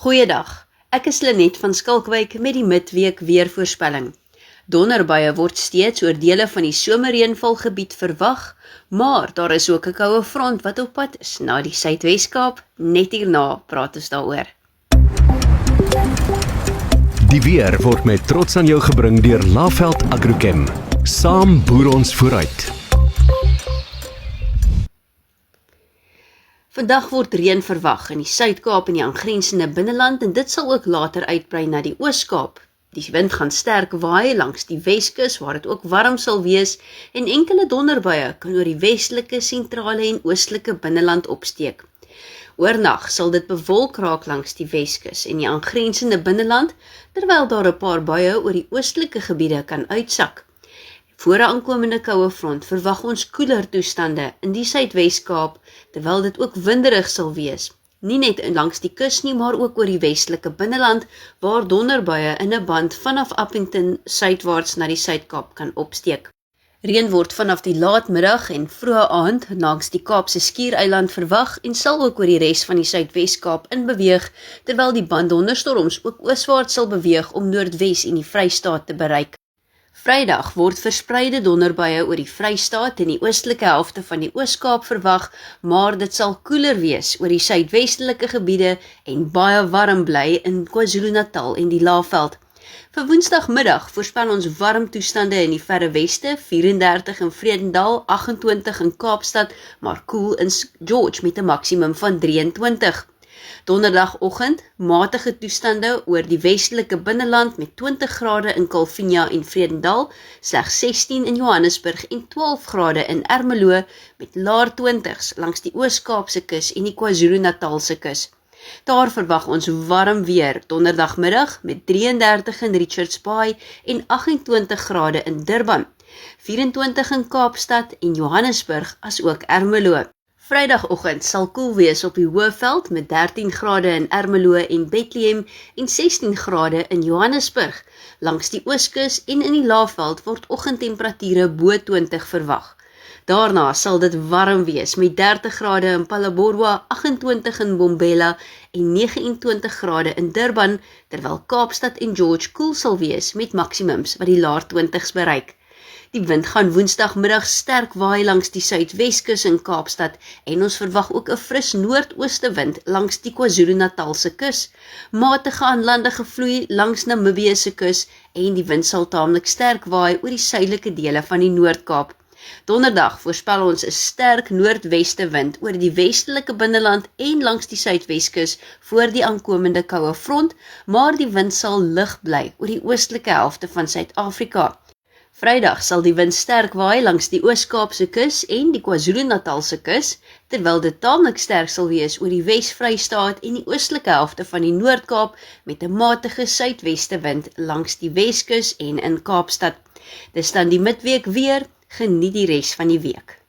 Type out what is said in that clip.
Goeiedag, ek is Lenet van Skalkwyk met die midweek weervoorspelling. Donderbuie word steeds oor dele van die somerreënvalgebied verwag, maar daar is ook 'n koue front wat op pad is na die Suidwes-Kaap. Net hierna praat ons daaroor. Die weer word met trots aan jou gebring deur Laveld Agrochem. Saam boer ons vooruit. Vandag word reën verwag in die Suid-Kaap en die aangrensende binneland en dit sal ook later uitbrei na die Oos-Kaap. Die wind gaan sterk waai langs die Weskus waar dit ook warm sal wees en enkele donderbuie kan oor die westelike, sentrale en oostelike binneland opsteek. Oornag sal dit bewolk raak langs die Weskus en die aangrensende binneland, terwyl daar 'n paar buie oor die oostelike gebiede kan uitsak. Voor 'n aankomende koue front verwag ons koeler toestande in die Suidwes-Kaap, terwyl dit ook winderig sal wees. Nie net langs die kus nie, maar ook oor die westelike binneland, waar donderbuie in 'n band vanaf Appington suidwaarts na die Suid-Kaap kan opsteek. Reën word vanaf die laatmiddag en vroeë aand langs die Kaapse Skiereiland verwag en sal ook oor die res van die Suidwes-Kaap inbeweeg, terwyl die band donderstorms ook ooswaarts sal beweeg om Noordwes en die Vrystaat te bereik. Vrydag word verspreide donderbuie oor die Vrystaat en die oostelike helfte van die Oos-Kaap verwag, maar dit sal koeler wees oor die suidwestelike gebiede en baie warm bly in KwaZulu-Natal en die Laagveld. Vir Woensdagmiddag voorspel ons warm toestande in die verre weste, 34 in Vredendal, 28 in Kaapstad, maar koel in George met 'n maksimum van 23. Donderdagoggend, matige toestande oor die westelike binneland met 20 grade in Kalvinia en Vredendal, slegs 16 in Johannesburg en 12 grade in Ermelo met laer 20s langs die Oos-Kaapse kus en die KwaZulu-Natalse kus. Daar verwag ons warm weer donderdagmiddag met 33 in Richards Bay en 28 grade in Durban, 24 in Kaapstad en Johannesburg asook Ermelo. Vrydagoggend sal koel wees op die Hoëveld met 13 grade in Ermelo en Bethlehem en 16 grade in Johannesburg. Langs die Ooskus en in die Laagveld word oggendtemperature bo 20 verwag. Daarna sal dit warm wees met 30 grade in Phalaborwa, 28 in Bombela en 29 grade in Durban, terwyl Kaapstad en George koel sal wees met maksimums wat die laer 20s bereik. Die wind gaan Woensdagmiddag sterk waai langs die Suidweskus in Kaapstad en ons verwag ook 'n fris noordoostewind langs die KwaZulu-Natalse kus. Matige aanlandige vloei langs Namibië se kus en die wind sal taamlik sterk waai oor die suidelike dele van die Noord-Kaap. Donderdag voorspel ons 'n sterk noordweste wind oor die westelike binneland en langs die Suidweskus voor die aankomende koue front, maar die wind sal lig bly oor die oostelike helfte van Suid-Afrika. Vrydag sal die wind sterk waai langs die Oos-Kaapse kus en die KwaZulu-Natalse kus, terwyl dit taamlik sterk sal wees oor die Wes-Vrystaat en die oostelike helfte van die Noord-Kaap met 'n matige suidweste wind langs die Weskus en in Kaapstad. Dis dan die midweek weer, geniet die res van die week.